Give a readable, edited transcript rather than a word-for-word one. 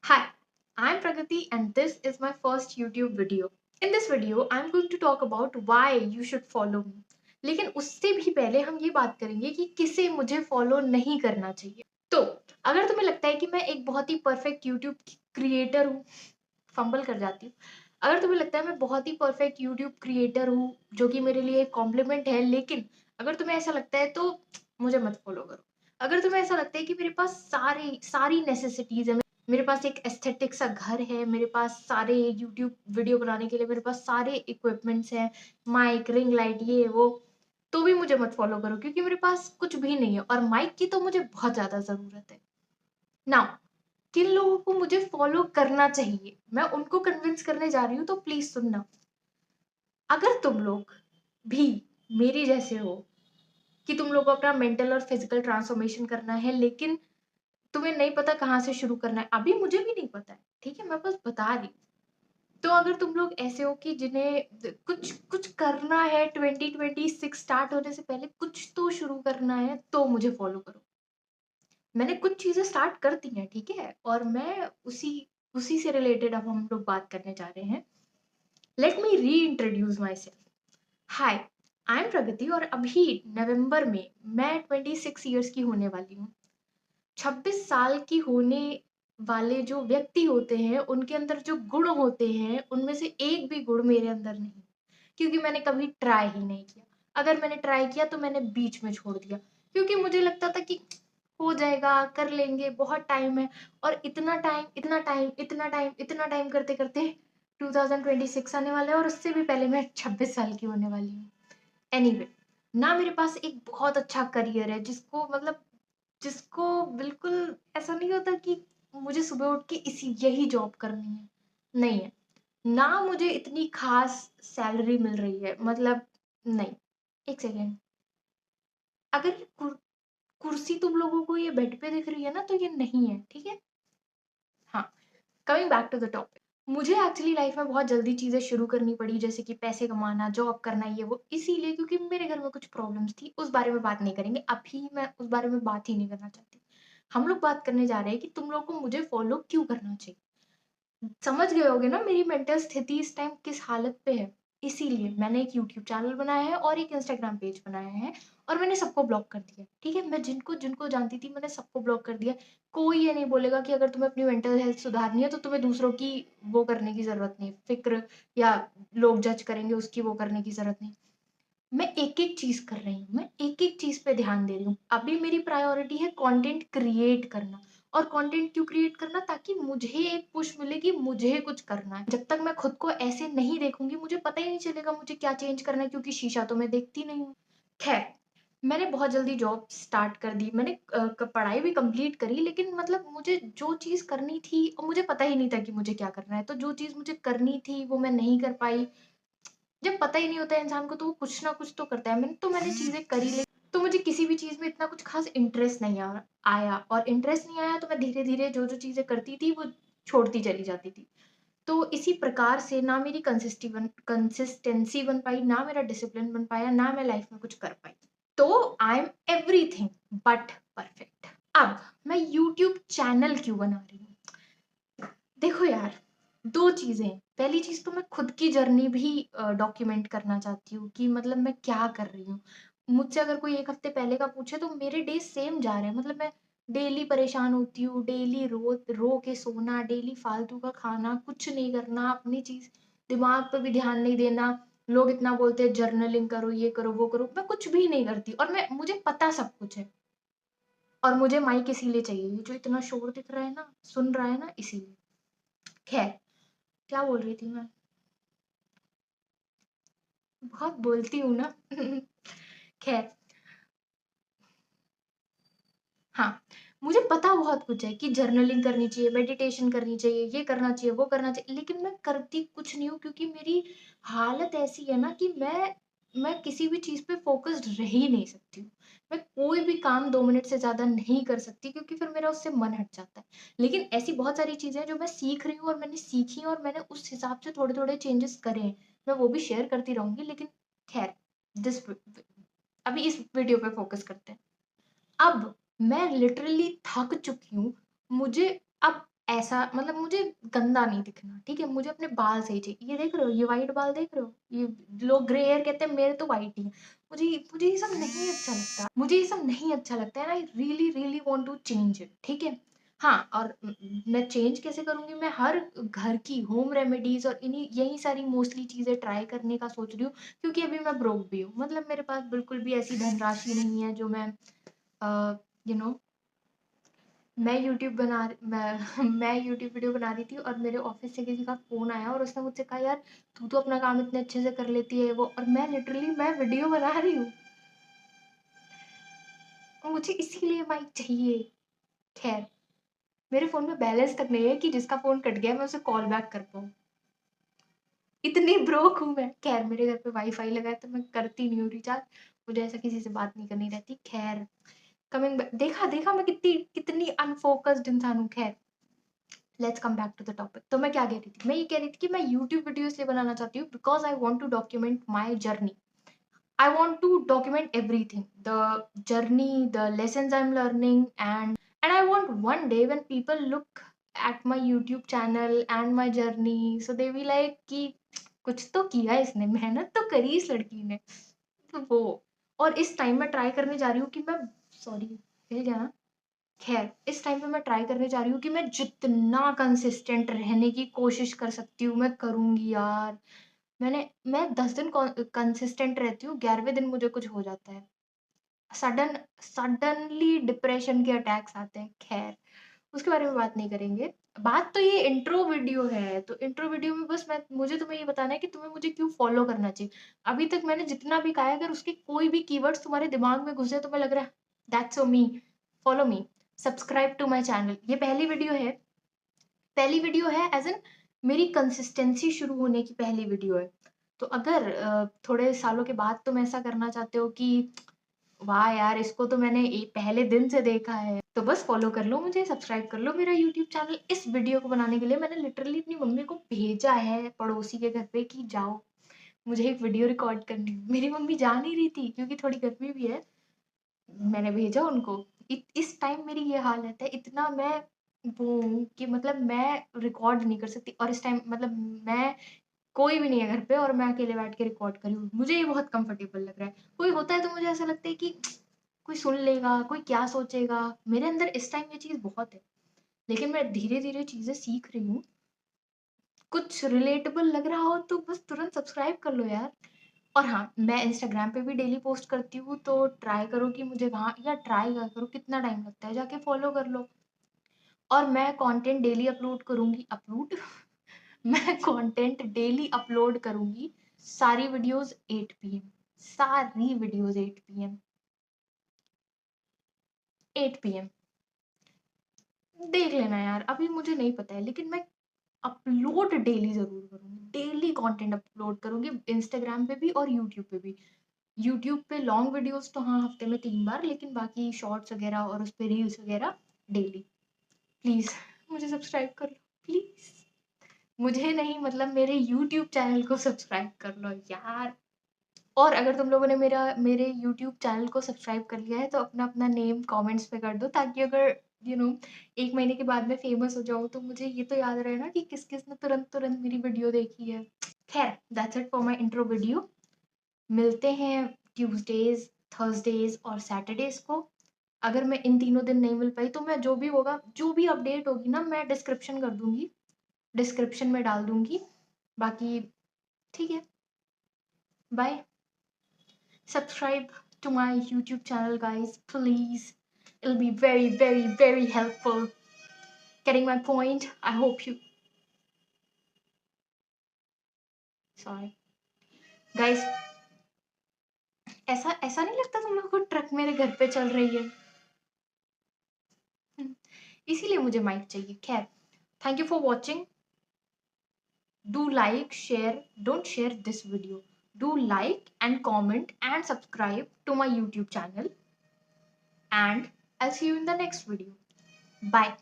Hi, I'm Pragati and this is my first YouTube video. In this video, I'm going to talk about why you should follow me. लेकिन उससे भी पहले हम ये बात करेंगे कि किसे मुझे फॉलो नहीं करना चाहिए। तो अगर तुम्हें लगता है कि मैं एक बहुत ही परफेक्ट यूट्यूब क्रिएटर हूँ, फंबल कर जाती हूँ। अगर तुम्हें लगता है मैं बहुत ही परफेक्ट यूट्यूब क्रिएटर हूँ, जो कि मेरे लिए एक कॉम्प्लीमेंट है, लेकिन अगर तुम्हें ऐसा लगता है तो मुझे मत फॉलो करो। अगर तुम्हें ऐसा लगता है कि मेरे पास सारी सारी नेसेसिटीज है, मेरे पास एक एस्थेटिक सा घर है, मेरे पास सारे यूट्यूब वीडियो बनाने के लिए मेरे पास सारे इक्विपमेंट्स हैं, माइक, रिंग लाइट, ये वो, तो भी मुझे मत फॉलो करो क्योंकि मेरे पास कुछ भी नहीं है और माइक की तो मुझे बहुत ज़्यादा ज़रूरत है। नाउ किन लोगों को मुझे फॉलो करना चाहिए, मैं उनको कन्विंस करने जा रही हूँ, तो प्लीज़ सुनना। अगर तुम लोग भी मेरी जैसे हो कि तुम लोग को अपना मेंटल और फिजिकल ट्रांसफॉर्मेशन करना है, लेकिन तुम्हें नहीं पता कहाँ से शुरू करना है, अभी मुझे भी नहीं पता है, ठीक है? मैं बस बता रही हूँ। तो अगर तुम लोग ऐसे हो कि जिन्हें कुछ कुछ करना है, 2026 स्टार्ट होने से पहले कुछ तो शुरू करना है, तो मुझे फॉलो करो। मैंने कुछ चीजें स्टार्ट कर दी हैं, ठीक है? और मैं उसी उसी से रिलेटेड अब हम लोग बात करने जा रहे हैं। Let me reintroduce myself. Hi, I am Pragati और अभी नवंबर में मैं 26 ईयर्स की होने वाली हूँ। 26 साल की होने वाले जो व्यक्ति होते हैं, उनके अंदर जो गुण होते हैं, उनमें से एक भी गुण मेरे अंदर नहीं, क्योंकि मैंने कभी ट्राई ही नहीं किया। अगर मैंने ट्राई किया तो मैंने बीच में छोड़ दिया, क्योंकि मुझे लगता था कि हो जाएगा, कर लेंगे, बहुत टाइम है। और इतना टाइम, इतना टाइम, इतना टाइम, इतना टाइम करते करते 2026 आने वाला है और उससे भी पहले मैं 26 साल की होने वाली हूँ। एनीवे, ना मेरे पास एक बहुत अच्छा करियर है जिसको बिल्कुल ऐसा नहीं होता कि मुझे सुबह उठ के इसी यही जॉब करनी है, नहीं है। ना मुझे इतनी खास सैलरी मिल रही है, मतलब नहीं। एक सेकेंड, अगर ये कुर्सी तुम लोगों को ये बेड पे दिख रही है ना, तो ये नहीं है, ठीक है? हाँ, coming back to the topic. मुझे एक्चुअली लाइफ में बहुत जल्दी चीज़ें शुरू करनी पड़ी, जैसे कि पैसे कमाना, जॉब करना, ये वो, इसीलिए क्योंकि मेरे घर में कुछ प्रॉब्लम्स थी। उस बारे में बात नहीं करेंगे, अभी मैं उस बारे में बात ही नहीं करना चाहती। हम लोग बात करने जा रहे हैं कि तुम लोगों को मुझे फॉलो क्यों करना चाहिए। समझ गए होगे ना मेरी मेंटल स्थिति इस टाइम किस हालत पे है। इसीलिए मैंने एक यूट्यूब चैनल बनाया है और एक इंस्टाग्राम पेज बनाया है, और मैंने सबको ब्लॉक कर दिया, ठीक है? मैं जिनको जिनको जानती थी मैंने सबको ब्लॉक कर दिया। कोई ये नहीं बोलेगा कि अगर तुम्हें अपनी मेंटल हेल्थ सुधारनी है तो तुम्हें दूसरों की वो करने की जरूरत नहीं, फिक्र या लोग जज करेंगे उसकी वो करने की जरूरत नहीं। मैं एक एक चीज कर रही हूँ, मैं एक एक चीज पे ध्यान दे रही हूँ। अभी मेरी प्रायोरिटी है कंटेंट क्रिएट करना। और कंटेंट क्यों क्रिएट करना? ताकि मुझे एक पुश मिले कि मुझे कुछ करना है। जब तक मैं खुद को ऐसे नहीं देखूंगी, मुझे पता ही नहीं चलेगा मुझे क्या चेंज करना है, क्योंकि शीशा तो मैं देखती नहीं हूँ। खैर, मैंने बहुत जल्दी जॉब स्टार्ट कर दी, मैंने पढ़ाई भी कंप्लीट करी, लेकिन मतलब मुझे जो चीज करनी थी और मुझे पता ही नहीं था कि मुझे क्या करना है, तो जो चीज मुझे करनी थी वो मैं नहीं कर पाई। जब पता ही नहीं होता है इंसान को, तो वो कुछ ना कुछ तो करता है। मैंने चीजें करी, लेकिन तो मुझे किसी भी चीज में इतना कुछ खास इंटरेस्ट नहीं आया, और इंटरेस्ट नहीं आया तो मैं धीरे धीरे जो जो चीजें करती थी वो छोड़ती चली जाती थी। तो इसी प्रकार से ना मेरी कंसिस्टेंसी बन पाई, ना मेरा डिसिप्लिन बन पाया, ना मैं लाइफ में कुछ कर पाई। तो I am everything but perfect. अब मैं यूट्यूब चैनल क्यों बना रही हूँ? देखो यार, 2 चीज़ें हैं। पहली चीज़ तो मैं खुद की जर्नी भी डॉक्यूमेंट करना चाहती हूँ कि मतलब मैं क्या कर रही हूँ। मुझसे अगर कोई 1 हफ्ते पहले का पूछे तो मेरे डेज़ सेम जा रहे हैं। मतलब मैं डेली परेशान होती हूँ, डेली रो रो के सोना, डेली फालतू का खाना, कुछ नहीं करना, अपनी चीज़ दिमाग पे भी ध्यान नहीं देना। लोग इतना बोलते हैं जर्नलिंग करो, ये करो, वो करो, मैं कुछ भी नहीं करती, और मुझे पता सब कुछ है। और मुझे माइक इसीलिए चाहिए, ये जो इतना शोर दिख रहा है ना, सुन रहा है ना, इसीलिए। खैर, क्या बोल रही थी मैं? बहुत बोलती हूँ ना। खैर, हाँ, मुझे पता बहुत कुछ है कि जर्नलिंग करनी चाहिए, मेडिटेशन करनी चाहिए, ये करना चाहिए, वो करना चाहिए, लेकिन मैं करती कुछ नहीं हूँ, क्योंकि मेरी हालत ऐसी है ना कि मैं किसी भी चीज़ पे फ़ोकस्ड रह ही नहीं सकती हूँ। मैं कोई भी काम 2 मिनट से ज़्यादा नहीं कर सकती, क्योंकि फिर मेरा उससे मन हट जाता है। लेकिन ऐसी बहुत सारी चीज़ें हैं जो मैं सीख रही हूँ, और मैंने सीखी हैं, और मैंने उस हिसाब से थोड़े-थोड़े चेंजेस करे हैं। मैं वो भी शेयर करती रहूँगी, लेकिन खैर, दिस व अभी इस वीडियो पे फ़ोकस करते हैं। अब मैं लिटरली थक चुकी हूँ। मुझे अब ऐसा मतलब मुझे गंदा नहीं दिखना, ठीक है? मुझे अपने बाल सही चाहिए। ये देख रहे हो, ये व्हाइट बाल देख रहे हो? ये लोग ग्रे हेयर कहते हैं, मेरे तो व्हाइट ही हैं। मुझे मुझे ये सब नहीं अच्छा लगता। मुझे ये सब नहीं अच्छा लगता है, and I really, really want to change it, ठीक है? हाँ, और मैं चेंज कैसे करूँगी? मैं हर घर की होम रेमेडीज़ और इन्हीं यही सारी मोस्टली चीज़ें ट्राई करने का सोच रही हूँ, क्योंकि अभी मैं ब्रोक भी हूँ। मतलब मेरे पास बिल्कुल भी ऐसी धनराशि नहीं है जो मैं यू नो मैं यूट्यूब बना मैं मैं यूट्यूब वीडियो बना रही थी और मेरे ऑफिस से किसी का फ़ोन आया और उसने मुझसे कहा, यार तू तो अपना काम इतने अच्छे से कर लेती है वो, और मैं लिटरली मैं वीडियो बना रही हूँ। मुझे इसीलिए माइक चाहिए। खैर, मेरे फ़ोन में बैलेंस तक नहीं है कि जिसका फ़ोन कट गया मैं उसे कॉल बैक कर पाऊँ। इतनी ब्रोक हूँ मैं। खैर, मेरे घर पे वाईफ़ाई लगा है तो मैं करती नहीं हूँ रिचार्ज। मुझे ऐसा किसी से बात नहीं करनी रहती। खैर, कमिंग बैक, देखा देखा मैं कितनी कितनी अनफ़ोकस्ड इंसान हूँ। खैर, let's come back to the topic. तो मैं क्या कह रही थी? मैं ये कह रही थी कि मैं यूट्यूब वीडियो इसलिए बनाना चाहती हूँ because I want to document my journey. I want to document everything, the journey, the lessons I'm learning, and I want one day when people look at my YouTube channel and my journey, so they be like कि कुछ तो किया इसने, मेहनत तो करी इस लड़की ने। तो वो, और इस टाइम मैं ट्राई करने जा रही हूँ कि मैं, सॉरी हिल गया ना? खैर, इस टाइम पे मैं ट्राई करने जा रही हूँ कि मैं जितना कंसिस्टेंट रहने की कोशिश कर सकती हूँ, मैं करूँगी यार। मैं 10 दिन कंसिस्टेंट रहती हूँ, 11वें दिन मुझे कुछ हो जाता है। सडनली डिप्रेशन के अटैक्स आते हैं। खैर, उसके बारे में बात नहीं करेंगे। बात तो ये इंट्रो वीडियो है, तो इंट्रो वीडियो में बस मुझे तुम्हें ये बताना है कि तुम्हें मुझे क्यों फॉलो करना चाहिए। अभी तक मैंने जितना भी कहा है, अगर उसके कोई भी कीवर्ड्स तुम्हारे दिमाग में घुसे, तुम्हें लग रहा है that's so me, follow me, subscribe to my channel. ये पहली वीडियो है एज़ इन मेरी कंसिस्टेंसी शुरू होने की पहली वीडियो है। तो अगर थोड़े सालों के बाद तुम ऐसा करना चाहते हो कि वाह यार, इसको तो मैंने पहले दिन से देखा है, तो बस फॉलो कर लो मुझे, सब्सक्राइब कर लो मेरा यूट्यूब चैनल। इस वीडियो को बनाने के लिए मैंने लिटरली अपनी मम्मी को भेजा है पड़ोसी के घर पे कि जाओ, मुझे एक वीडियो रिकॉर्ड करनी है। मेरी मम्मी जा नहीं रही थी क्योंकि थोड़ी गर्मी भी है। मैंने भेजा उनको। इस टाइम मेरी ये हालत है, इतना मैं वो हूँ कि मतलब मैं रिकॉर्ड नहीं कर सकती, और इस टाइम मतलब मैं, कोई भी नहीं है घर पे और मैं अकेले बैठ के रिकॉर्ड कर रही हूँ। मुझे ये बहुत कंफर्टेबल लग रहा है। कोई होता है तो मुझे ऐसा लगता है कि कोई सुन लेगा, कोई क्या सोचेगा? मेरे अंदर इस टाइम ये चीज़ बहुत है। लेकिन मैं धीरे-धीरे चीज़ें सीख रही हूँ। कुछ रिलेटेबल लग रहा हो तो बस तुरंत सब्सक्राइब कर लो यार। और हाँ, मैं इंस्टाग्राम पे भी डेली पोस्ट करती हूँ, तो ट्राई करो कि मुझे वहाँ, या ट्राई क्या करो, कितना टाइम लगता है, जाके फॉलो कर लो। और मैं कंटेंट डेली अपलोड करूँगी, मैं कंटेंट डेली अपलोड करूँगी। सारी वीडियोज़ 8 पीएम, सारी वीडियोज़ 8 पीएम, 8 पीएम। देख लेना यार, अभी मुझे नहीं पता है, लेकिन मैं अपलोड डेली ज़रूर करूँगी। डेली कंटेंट अपलोड करूँगी, इंस्टाग्राम पे भी और यूट्यूब पे भी। यूट्यूब पे लॉन्ग वीडियोज़ तो हाँ, हफ्ते में 3 बार, लेकिन बाकी शॉर्ट्स वगैरह और उस पे रील्स वगैरह डेली। प्लीज़ मुझे सब्सक्राइब कर लो, प्लीज़। मुझे नहीं, मतलब मेरे यूट्यूब चैनल को सब्सक्राइब कर लो यार। और अगर तुम लोगों ने मेरे यूट्यूब चैनल को सब्सक्राइब कर लिया है तो अपना-अपना नेम कमेंट्स में कर दो, ताकि अगर 1 महीने के बाद मैं फेमस हो जाऊँ तो मुझे ये तो याद रहे ना कि किस-किस ने तुरंत-तुरंत मेरी वीडियो देखी है। खैर, that's it for my intro video. मिलते हैं ट्यूसडेज़, थर्सडेज़ और सैटरडेज़ को। अगर मैं इन तीनों दिन नहीं मिल पाई तो मैं जो भी होगा, जो भी अपडेट होगी ना, मैं डिस्क्रिप्शन कर दूँगी, डिस्क्रिप्शन में डाल दूँगी। बाकी ठीक है, bye. Subscribe to my YouTube channel, guys, please. It'll be very, very, very helpful. Getting my point? I hope you. Sorry. Guys, ऐसा ऐसा नहीं लगता तुम लोगों को ट्रक मेरे घर पे चल रही है? इसीलिए मुझे माइक चाहिए। खैर, thank you for watching. Do like, share, don't share this video. Do like and comment and subscribe to my YouTube channel. And I'll see you in the next video. Bye.